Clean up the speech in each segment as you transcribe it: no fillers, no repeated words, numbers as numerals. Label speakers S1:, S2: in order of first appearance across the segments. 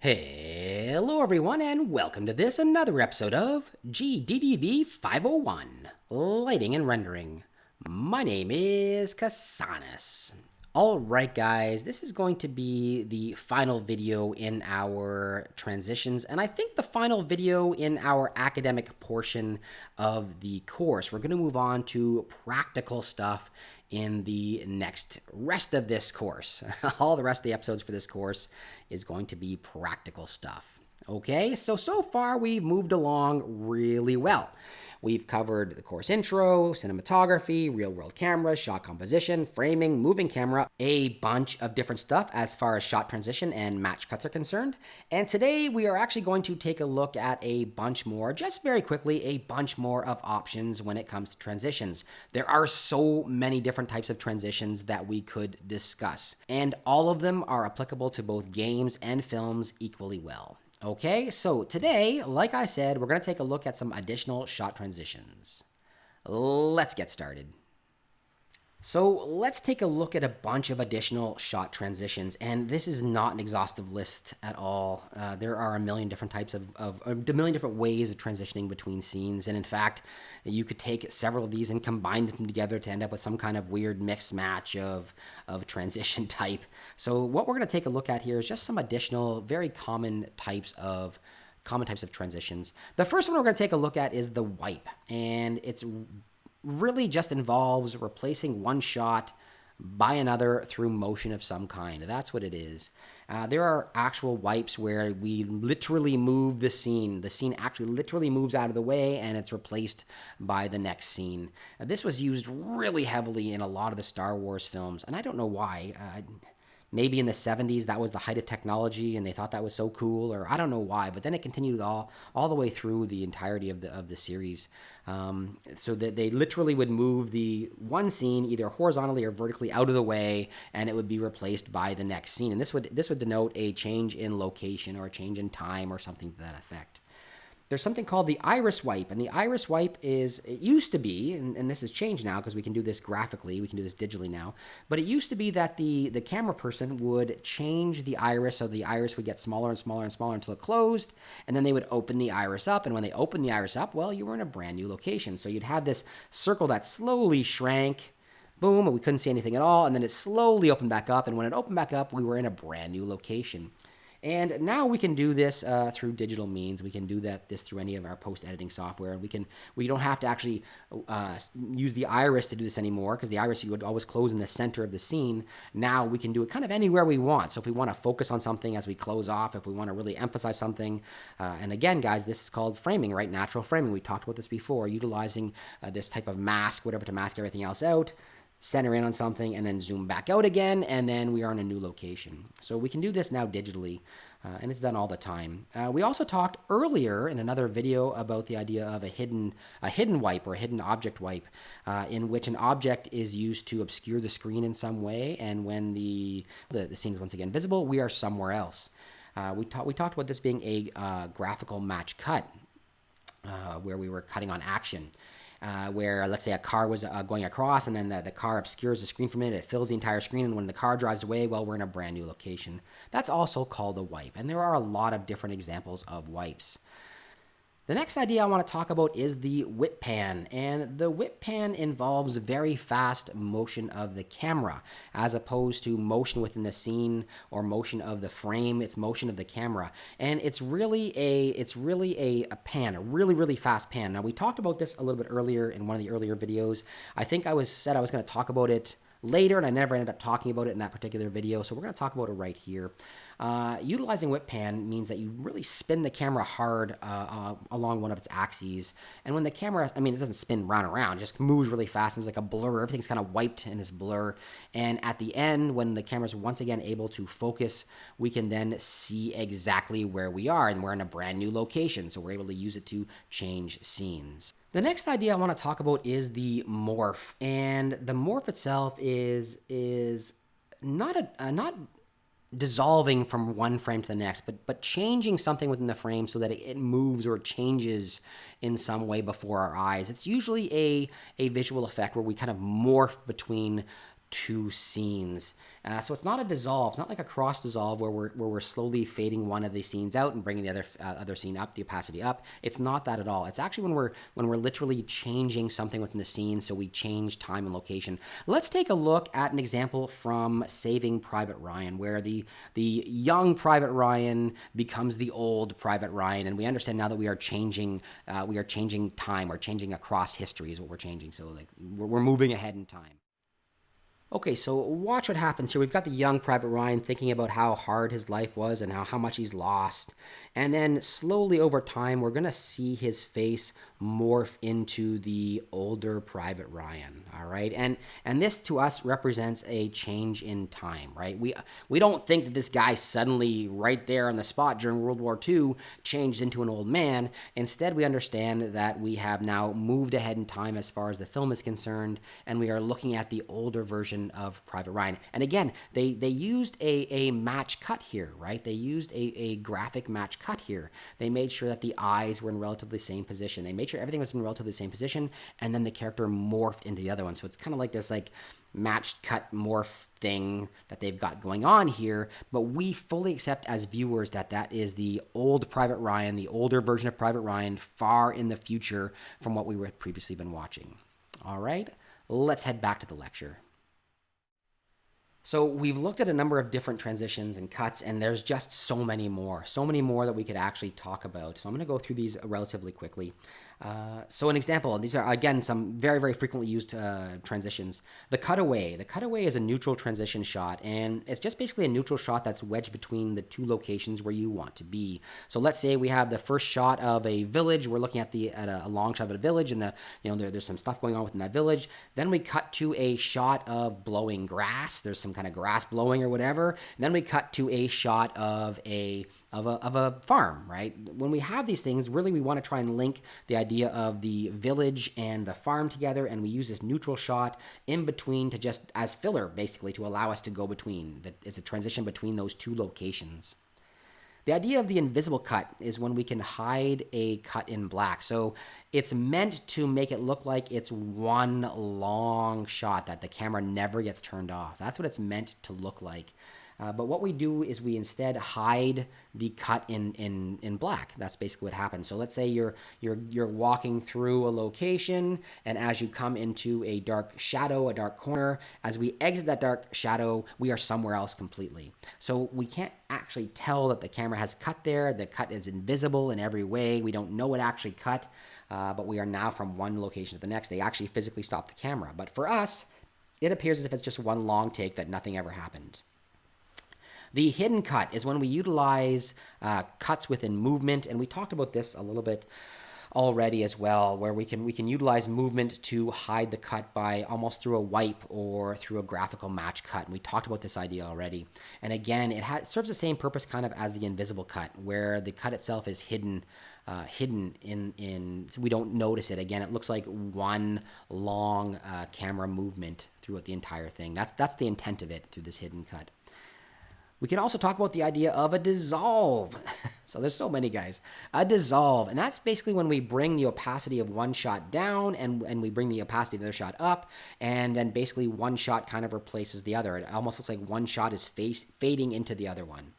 S1: Hello everyone and welcome to another episode of GDDV 501, Lighting and Rendering. My name is Kasanis. Alright guys, this is going to be the final video in our transitions, and I think the final video in our academic portion of the course. We're going to move on to practical stuff in the rest of this course. All the rest of the episodes for this course is going to be practical stuff. Okay, so far we've moved along really well. We've covered the course intro, cinematography, real-world cameras, shot composition, framing, moving camera, a bunch of different stuff as far as shot transition and match cuts are concerned. And today we are actually going to take a look at a bunch more, just very quickly, a bunch more of options when it comes to transitions. There are so many different types of transitions that we could discuss, and all of them are applicable to both games and films equally well. Okay, so today, like I said, we're going to take a look at some additional shot transitions. Let's get started. So let's take a look at a bunch of additional shot transitions, and this is not an exhaustive list at all. There are a million different types of a million different ways of transitioning between scenes, and in fact, you could take several of these and combine them together to end up with some kind of weird mixed match of transition type. So what we're going to take a look at here is just some additional, very common types of transitions. The first one we're going to take a look at is the wipe, and it's really just involves replacing one shot by another through motion of some kind. That's what it is. There are actual wipes where we literally move the scene. The scene actually literally moves out of the way and it's replaced by the next scene. This was used really heavily in a lot of the Star Wars films, and I don't know why. Maybe in the 70s, that was the height of technology, and they thought that was so cool, or I don't know why. But then it continued all the way through the entirety of the series, so that they literally would move the one scene either horizontally or vertically out of the way, and it would be replaced by the next scene. And this would denote a change in location or a change in time or something to that effect. There's something called the iris wipe, and the iris wipe it used to be, and this has changed now because we can do this graphically, we can do this digitally now, but it used to be that the camera person would change the iris, so the iris would get smaller and smaller and smaller until it closed, and then they would open the iris up, and when they opened the iris up, well, you were in a brand new location. So you'd have this circle that slowly shrank, boom, and we couldn't see anything at all, and then it slowly opened back up, and when it opened back up, we were in a brand new location. And now we can do this through digital means. We can do this through any of our post-editing software. And we don't have to actually use the iris to do this anymore, because the iris you would always close in the center of the scene. Now we can do it kind of anywhere we want. So if we want to focus on something as we close off, if we want to really emphasize something, and again, guys, this is called framing, right? Natural framing. We talked about this before, utilizing this type of mask, whatever, to mask everything else out. Center in on something and then zoom back out again, and then we are in a new location. So we can do this now digitally, and it's done all the time. We also talked earlier in another video about the idea of a hidden wipe or a hidden object wipe, in which an object is used to obscure the screen in some way, and when the scene is once again visible, we are somewhere else. We talked about this being a graphical match cut, where we were cutting on action. Where, let's say, a car was going across, and then the car obscures the screen for a minute, it fills the entire screen, and when the car drives away, well, we're in a brand new location. That's also called a wipe, and there are a lot of different examples of wipes. The next idea I want to talk about is the whip pan, and the whip pan involves very fast motion of the camera, as opposed to motion within the scene or motion of the frame. It's motion of the camera, and it's really a pan, a really, really fast pan. Now, we talked about this a little bit earlier in one of the earlier videos. I think I said I was going to talk about it later, and I never ended up talking about it in that particular video, so we're going to talk about it right here. Utilizing whip pan means that you really spin the camera hard along one of its axes, and when the camera, it doesn't spin round and round, it just moves really fast, and it's like a blur. Everything's kind of wiped in this blur, and at the end, when the camera's once again able to focus, we can then see exactly where we are, and we're in a brand new location, so we're able to use it to change scenes. The next idea I want to talk about is the morph, and the morph itself is not dissolving from one frame to the next, but changing something within the frame so that it moves or changes in some way before our eyes. It's usually a visual effect where we kind of morph between two scenes. So it's not a dissolve. It's not like a cross dissolve where we're slowly fading one of the scenes out and bringing the other scene up, the opacity up. It's not that at all. It's actually when we're literally changing something within the scene, so we change time and location. Let's take a look at an example from Saving Private Ryan, where the young Private Ryan becomes the old Private Ryan, and we understand now that we are changing time, or changing across history is what we're changing. So like we're moving ahead in time. Okay, so watch what happens here. We've got the young Private Ryan thinking about how hard his life was and how much he's lost. And then slowly over time, we're going to see his face morph into the older Private Ryan, all right? And this to us represents a change in time, right? We don't think that this guy suddenly right there on the spot during World War II changed into an old man. Instead, we understand that we have now moved ahead in time as far as the film is concerned, and we are looking at the older version of Private Ryan. And again, they used a match cut here, right? They used a graphic match cut here. They made sure that the eyes were in relatively same position. They made sure everything was in relatively same position, and then the character morphed into the other one. So it's kind of like this like matched cut morph thing that they've got going on here, but we fully accept as viewers that that is the old Private Ryan, the older version of Private Ryan, far in the future from what we had previously been watching. All right, let's head back to the lecture. So we've looked at a number of different transitions and cuts, and there's just so many more that we could actually talk about. So I'm going to go through these relatively quickly. So an example, these are, again, some very, very frequently used transitions. The cutaway. The cutaway is a neutral transition shot, and it's just basically a neutral shot that's wedged between the two locations where you want to be. So let's say we have the first shot of a village. We're looking at a long shot of a village, and there's some stuff going on within that village. Then we cut to a shot of blowing grass. There's some kind of grass blowing or whatever. And then we cut to a shot of a farm, right? When we have these things, really we want to try and link the idea of the village and the farm together, and we use this neutral shot in between to just as filler, basically, to allow us to go between. It's a transition between those two locations. The idea of the invisible cut is when we can hide a cut in black. So it's meant to make it look like it's one long shot that the camera never gets turned off. That's what it's meant to look like. But what we do is we instead hide the cut in black. That's basically what happens. So let's say you're walking through a location, and as you come into a dark shadow, a dark corner, as we exit that dark shadow, we are somewhere else completely. So we can't actually tell that the camera has cut there. The cut is invisible in every way. We don't know it actually cut, but we are now from one location to the next. They actually physically stop the camera. But for us, it appears as if it's just one long take that nothing ever happened. The hidden cut is when we utilize cuts within movement, and we talked about this a little bit already as well, where we can utilize movement to hide the cut by almost through a wipe or through a graphical match cut. And we talked about this idea already. And again, it serves the same purpose kind of as the invisible cut, where the cut itself is hidden in so we don't notice it. Again, it looks like one long camera movement throughout the entire thing. That's the intent of it through this hidden cut. We can also talk about the idea of a dissolve. So there's so many, guys. A dissolve. And that's basically when we bring the opacity of one shot down and we bring the opacity of the other shot up. And then basically one shot kind of replaces the other. It almost looks like one shot is fading into the other one.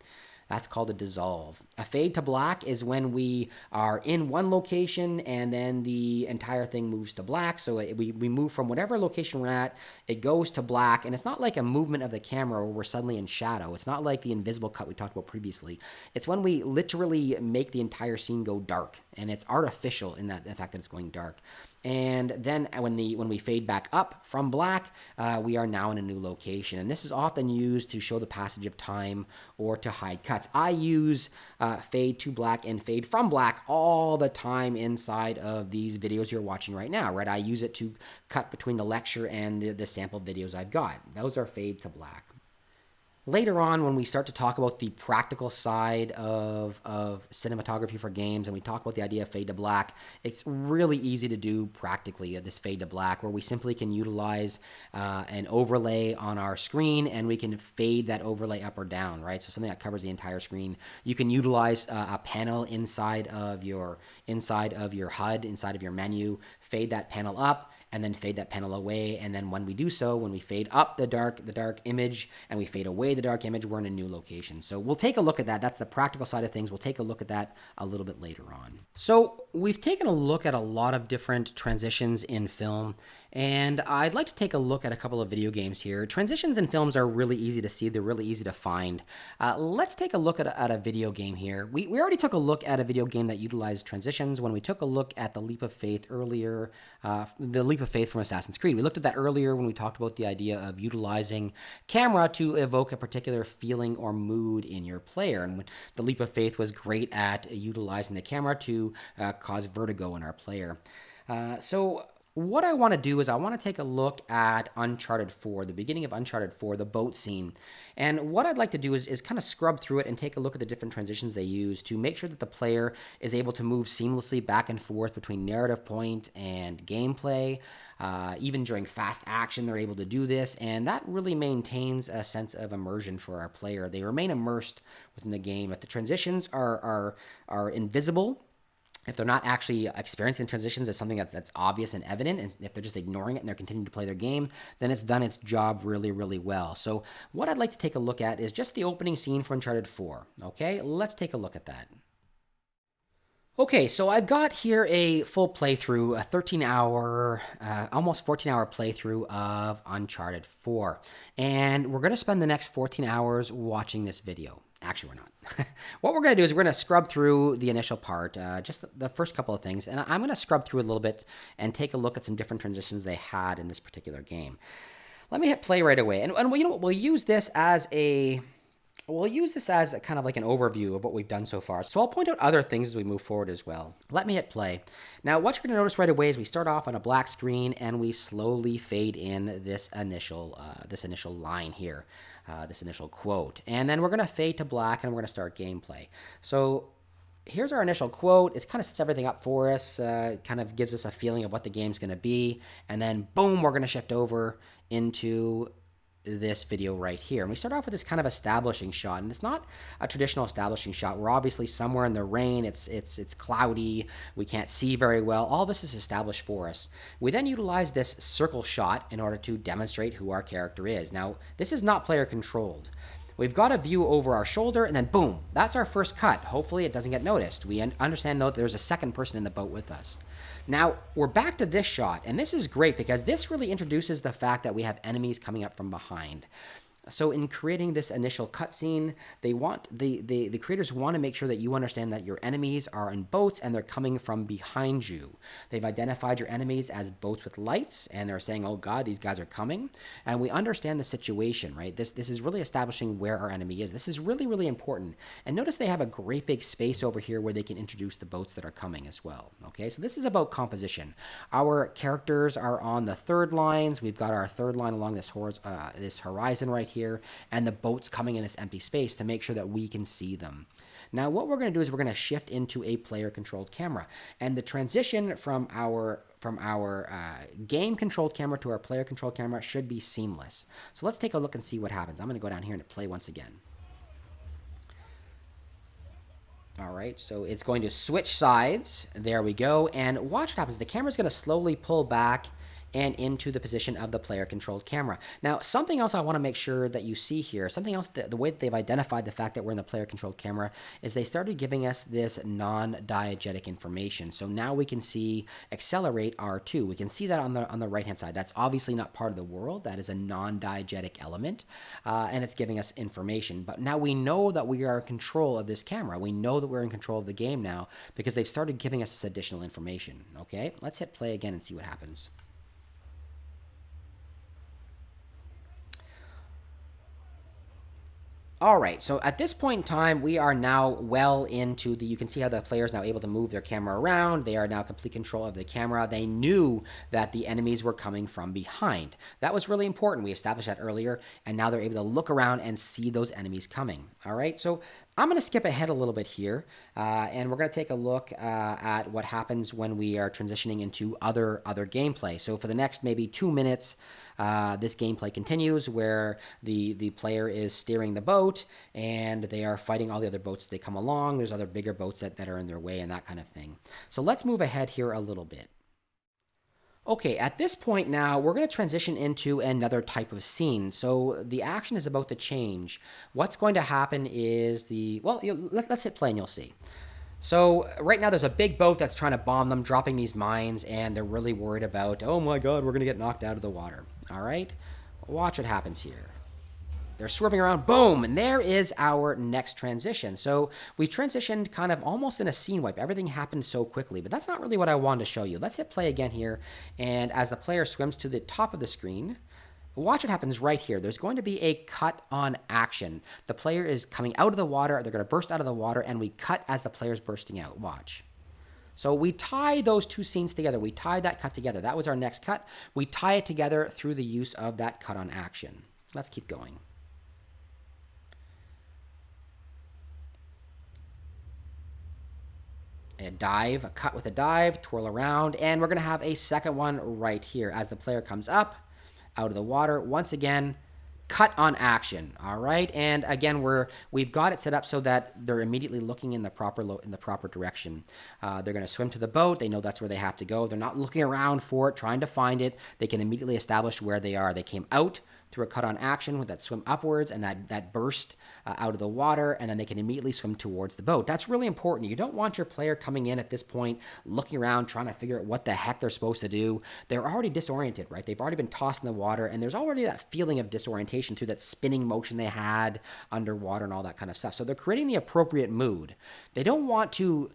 S1: That's called a dissolve. A fade to black is when we are in one location and then the entire thing moves to black. So we move from whatever location we're at, it goes to black. And it's not like a movement of the camera where we're suddenly in shadow. It's not like the invisible cut we talked about previously. It's when we literally make the entire scene go dark. And it's artificial in the fact that it's going dark. And then when we fade back up from black, we are now in a new location. And this is often used to show the passage of time or to hide cuts. I use fade to black and fade from black all the time inside of these videos you're watching right now, right? I use it to cut between the lecture and the sample videos I've got. Those are fade to black. Later on, when we start to talk about the practical side of cinematography for games, and we talk about the idea of fade to black, it's really easy to do practically, this fade to black, where we simply can utilize an overlay on our screen, and we can fade that overlay up or down, right? So something that covers the entire screen. You can utilize a panel inside of your HUD, inside of your menu, fade that panel up, and then fade that panel away. And then when we do so, when we fade up the dark image and we fade away the dark image, we're in a new location. So we'll take a look at that. That's the practical side of things. We'll take a look at that a little bit later on. So we've taken a look at a lot of different transitions in film, and I'd like to take a look at a couple of video games here. Transitions in films are really easy to see. They're really easy to find. Let's take a look at a video game here. We already took a look at a video game that utilized transitions when we took a look at The Leap of Faith earlier, The Leap of Faith from Assassin's Creed. We looked at that earlier when we talked about the idea of utilizing camera to evoke a particular feeling or mood in your player. And when The Leap of Faith was great at utilizing the camera to cause vertigo in our player. So what I want to do is I want to take a look at Uncharted 4, the beginning of Uncharted 4, the boat scene. And what I'd like to do is kind of scrub through it and take a look at the different transitions they use to make sure that the player is able to move seamlessly back and forth between narrative point and gameplay. Even during fast action, they're able to do this, and that really maintains a sense of immersion for our player. They remain immersed within the game. If the transitions are invisible, if they're not actually experiencing transitions as something that's obvious and evident, and if they're just ignoring it and they're continuing to play their game, then it's done its job really, really well. So what I'd like to take a look at is just the opening scene for Uncharted 4. Okay, let's take a look at that. Okay, so I've got here a full playthrough, a 13-hour, almost 14-hour playthrough of Uncharted 4. And we're going to spend the next 14 hours watching this video. Actually, we're not. What we're going to do is we're going to scrub through the initial part, just the first couple of things. And I'm going to scrub through it a little bit and take a look at some different transitions they had in this particular game. Let me hit play right away. And you know what? We'll use this as a kind of like an overview of what we've done so far. So I'll point out other things as we move forward as well. Let me hit play. Now, what you're going to notice right away is we start off on a black screen and we slowly fade in this initial line here, this initial quote. And then we're going to fade to black and we're going to start gameplay. So here's our initial quote. It kind of sets everything up for us, kind of gives us a feeling of what the game's going to be. And then boom, we're going to shift over into this video right here. And we start off with this kind of establishing shot, and it's not a traditional establishing shot. We're obviously somewhere in the rain. It's cloudy. We can't see very well. All this is established for us. We then utilize this circle shot in order to demonstrate who our character is. Now, this is not player controlled. We've got a view over our shoulder, and then boom, that's our first cut. Hopefully it doesn't get noticed. We understand, though, that there's a second person in the boat with us. Now, we're back to this shot, and this is great because this really introduces the fact that we have enemies coming up from behind. So in creating this initial cutscene, they want the creators want to make sure that you understand that your enemies are in boats and they're coming from behind you. They've identified your enemies as boats with lights, and they're saying, "Oh God, these guys are coming." And we understand the situation, right? This is really establishing where our enemy is. This is really, really important. And notice they have a great big space over here where they can introduce the boats that are coming as well. Okay, so this is about composition. Our characters are on the third lines. We've got our third line along this horizon right here, and the boats coming in this empty space to make sure that we can see them. Now, what we're going to do is we're going to shift into a player-controlled camera, and the transition from our game-controlled camera to our player-controlled camera should be seamless. So let's take a look and see what happens. I'm going to go down here and play once again. All right, so it's going to switch sides. There we go, and watch what happens. The camera's going to slowly pull back and into the position of the player-controlled camera. Now, something else I want to make sure that you see here, something else, the way that they've identified the fact that we're in the player-controlled camera is they started giving us this non-diegetic information. So now we can see accelerate R2. We can see that on the right-hand side. That's obviously not part of the world. That is a non-diegetic element, and it's giving us information. But now we know that we are in control of this camera. We know that we're in control of the game now because they've started giving us this additional information. Okay, let's hit play again and see what happens. All right, so at this point in time, we are now well into you can see how the player is now able to move their camera around. They are now complete control of the camera. They knew that the enemies were coming from behind. That was really important. We established that earlier, and now they're able to look around and see those enemies coming. All right, so I'm going to skip ahead a little bit here, and we're going to take a look at what happens when we are transitioning into other gameplay. So for the next maybe 2 minutes, this gameplay continues where the player is steering the boat and they are fighting all the other boats as they come along. There's other bigger boats that are in their way and that kind of thing. So let's move ahead here a little bit. Okay, at this point now, we're going to transition into another type of scene. So the action is about to change. What's going to happen is let's hit play and you'll see. So right now there's a big boat that's trying to bomb them, dropping these mines, and they're really worried about, oh my god, we're going to get knocked out of the water. All right? Watch what happens here. They're swerving around, boom, and there is our next transition. So we've transitioned kind of almost in a scene wipe. Everything happened so quickly, but that's not really what I wanted to show you. Let's hit play again here, and as the player swims to the top of the screen, watch what happens right here. There's going to be a cut on action. The player is coming out of the water, they're going to burst out of the water, and we cut as the player's bursting out. Watch. So we tie those two scenes together. We tie that cut together. That was our next cut. We tie it together through the use of that cut on action. Let's keep going. A dive, a cut with a dive, twirl around, and we're going to have a second one right here as the player comes up out of the water. Once again, cut on action. All right, and again we've got it set up so that they're immediately looking in the proper direction. They're going to swim to the boat. They know that's where they have to go. They're not looking around for it, trying to find it. They can immediately establish where they are. They came out through a cut on action with that swim upwards and that burst out of the water, and then they can immediately swim towards the boat. That's really important. You don't want your player coming in at this point, looking around, trying to figure out what the heck they're supposed to do. They're already disoriented, right? They've already been tossed in the water, and there's already that feeling of disorientation through that spinning motion they had underwater and all that kind of stuff. So they're creating the appropriate mood. They don't want to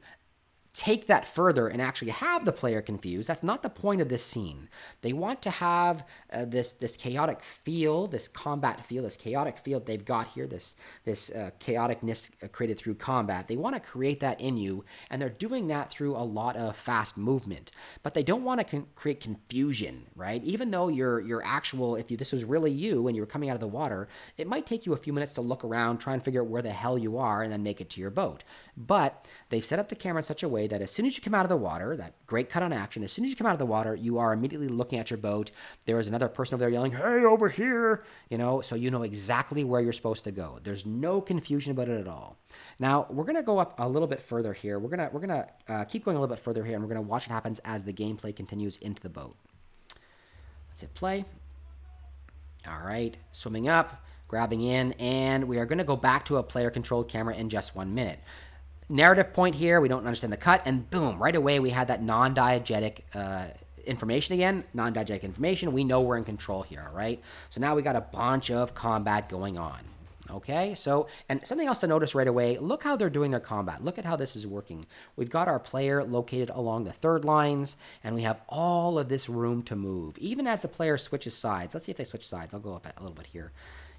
S1: take that further and actually have the player confused. That's not the point of this scene. They want to have this chaotic feel, this combat feel, this chaotic feel that they've got here, this chaoticness created through combat. They want to create that in you, and they're doing that through a lot of fast movement. But they don't want to create confusion, right? Even though your actual, if this was really you and you were coming out of the water, it might take you a few minutes to look around, try and figure out where the hell you are, and then make it to your boat. But they've set up the camera in such a way that as soon as you come out of the water, that great cut on action, as soon as you come out of the water, you are immediately looking at your boat. There is another person over there yelling, hey, over here, so you know exactly where you're supposed to go. There's no confusion about it at all. Now, we're going to go up a little bit further here. We're going to keep going a little bit further here, and we're going to watch what happens as the gameplay continues into the boat. Let's hit play. All right, swimming up, grabbing in, and we are going to go back to a player-controlled camera in just 1 minute. Narrative point here, we don't understand the cut, and boom, right away we had that non-diegetic information again. Non-diegetic information, we know we're in control here, all right? So now we got a bunch of combat going on, okay? So, and something else to notice right away, look how they're doing their combat. Look at how this is working. We've got our player located along the third lines, and we have all of this room to move. Even as the player switches sides, let's see if they switch sides. I'll go up a little bit here.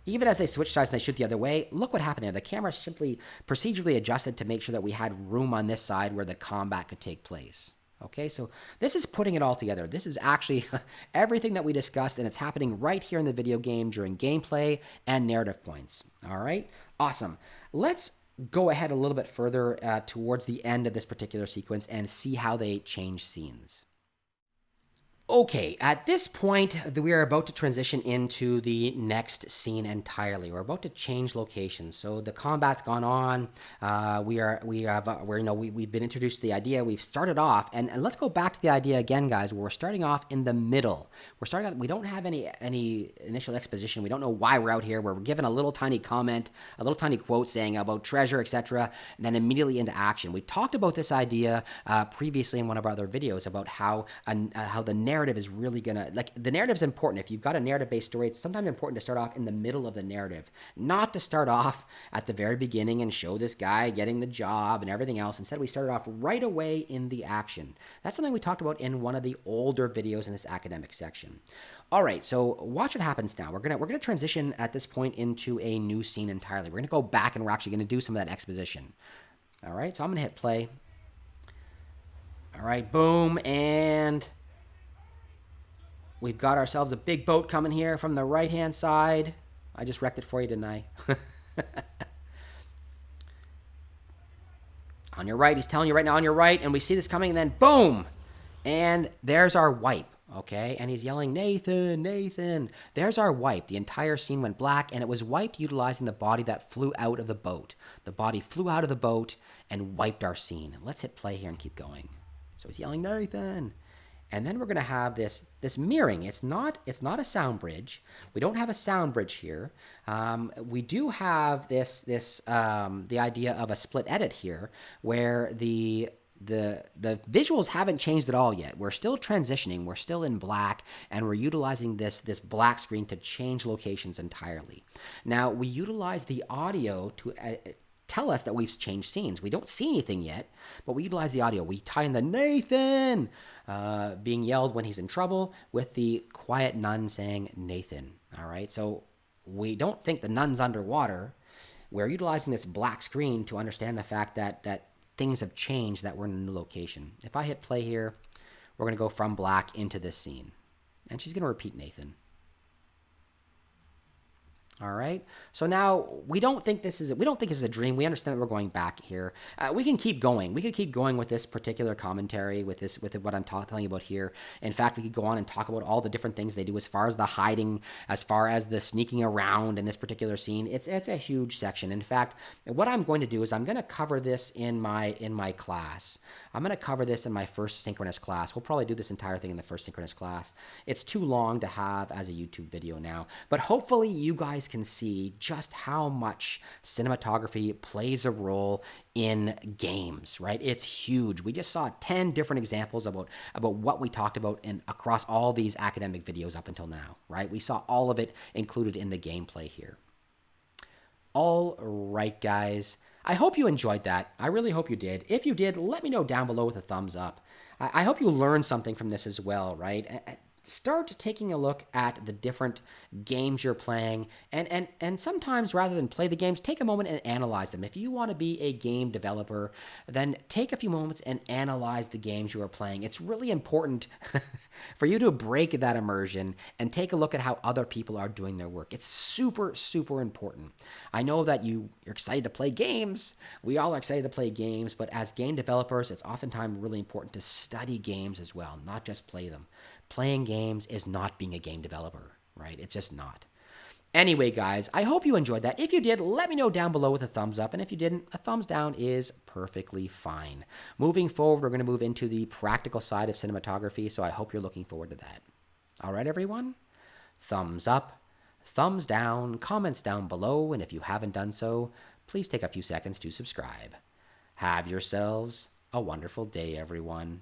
S1: Even as they switch sides and they shoot the other way, look what happened there. The camera simply procedurally adjusted to make sure that we had room on this side where the combat could take place. Okay, so this is putting it all together. This is actually everything that we discussed, and it's happening right here in the video game during gameplay and narrative points. All right, awesome. Let's go ahead a little bit further towards the end of this particular sequence and see how they change scenes. Okay, at this point, we are about to transition into the next scene entirely. We're about to change locations. So the combat's gone on. We've been introduced to the idea. We've started off, and let's go back to the idea again, guys. Where we're starting off in the middle. We're starting out. We don't have any initial exposition. We don't know why we're out here. We're given a little tiny comment, a little tiny quote saying about treasure, etc., and then immediately into action. We talked about this idea previously in one of our other videos about how the narrative is really gonna, the narrative is important. If you've got a narrative-based story, it's sometimes important to start off in the middle of the narrative, not to start off at the very beginning and show this guy getting the job and everything else. Instead, we started off right away in the action. That's something we talked about in one of the older videos in this academic section. All right, so watch what happens now. We're gonna transition at this point into a new scene entirely. We're gonna go back and we're actually gonna do some of that exposition. All right, so I'm gonna hit play. All right, boom, and we've got ourselves a big boat coming here from the right-hand side. I just wrecked it for you, didn't I? On your right, he's telling you right now on your right, and we see this coming, and then boom! And there's our wipe, okay? And he's yelling, Nathan, Nathan. There's our wipe. The entire scene went black, and it was wiped utilizing the body that flew out of the boat. The body flew out of the boat and wiped our scene. Let's hit play here and keep going. So he's yelling, Nathan. And then we're going to have this mirroring. It's not a sound bridge. We don't have a sound bridge here. We do have the idea of a split edit here, where the visuals haven't changed at all yet. We're still transitioning. We're still in black, and we're utilizing this black screen to change locations entirely. Now, we utilize the audio to tell us that we've changed scenes. We don't see anything yet, but we utilize the audio. We tie in the Nathan being yelled when he's in trouble with the quiet nun saying Nathan. All right, so we don't think the nun's underwater. We're utilizing this black screen to understand the fact that things have changed, that we're in a new location. If I hit play here, we're going to go from black into this scene. And she's going to repeat Nathan. All right. So now we don't think this is a dream. We understand that we're going back here. We can keep going. We could keep going with this particular commentary, with what I'm telling you about here. In fact, we could go on and talk about all the different things they do as far as the hiding, as far as the sneaking around in this particular scene. It's a huge section. In fact, what I'm going to do is I'm going to cover this in my class. I'm going to cover this in my first synchronous class. We'll probably do this entire thing in the first synchronous class. It's too long to have as a YouTube video now, but hopefully you guys can see just how much cinematography plays a role in games, right? It's huge. We just saw 10 different examples about what we talked about across all these academic videos up until now, right? We saw all of it included in the gameplay here. All right, guys. I hope you enjoyed that. I really hope you did. If you did, let me know down below with a thumbs up. I hope you learned something from this as well, right? Start taking a look at the different games you're playing, and sometimes rather than play the games, take a moment and analyze them. If you want to be a game developer, then take a few moments and analyze the games you are playing. It's really important for you to break that immersion and take a look at how other people are doing their work. It's super, super important. I know that you're excited to play games. We all are excited to play games, but as game developers, it's oftentimes really important to study games as well, not just play them. Playing games is not being a game developer, right? It's just not. Anyway, guys, I hope you enjoyed that. If you did, let me know down below with a thumbs up. And if you didn't, a thumbs down is perfectly fine. Moving forward, we're going to move into the practical side of cinematography, so I hope you're looking forward to that. All right, everyone? Thumbs up, thumbs down, comments down below, and if you haven't done so, please take a few seconds to subscribe. Have yourselves a wonderful day, everyone.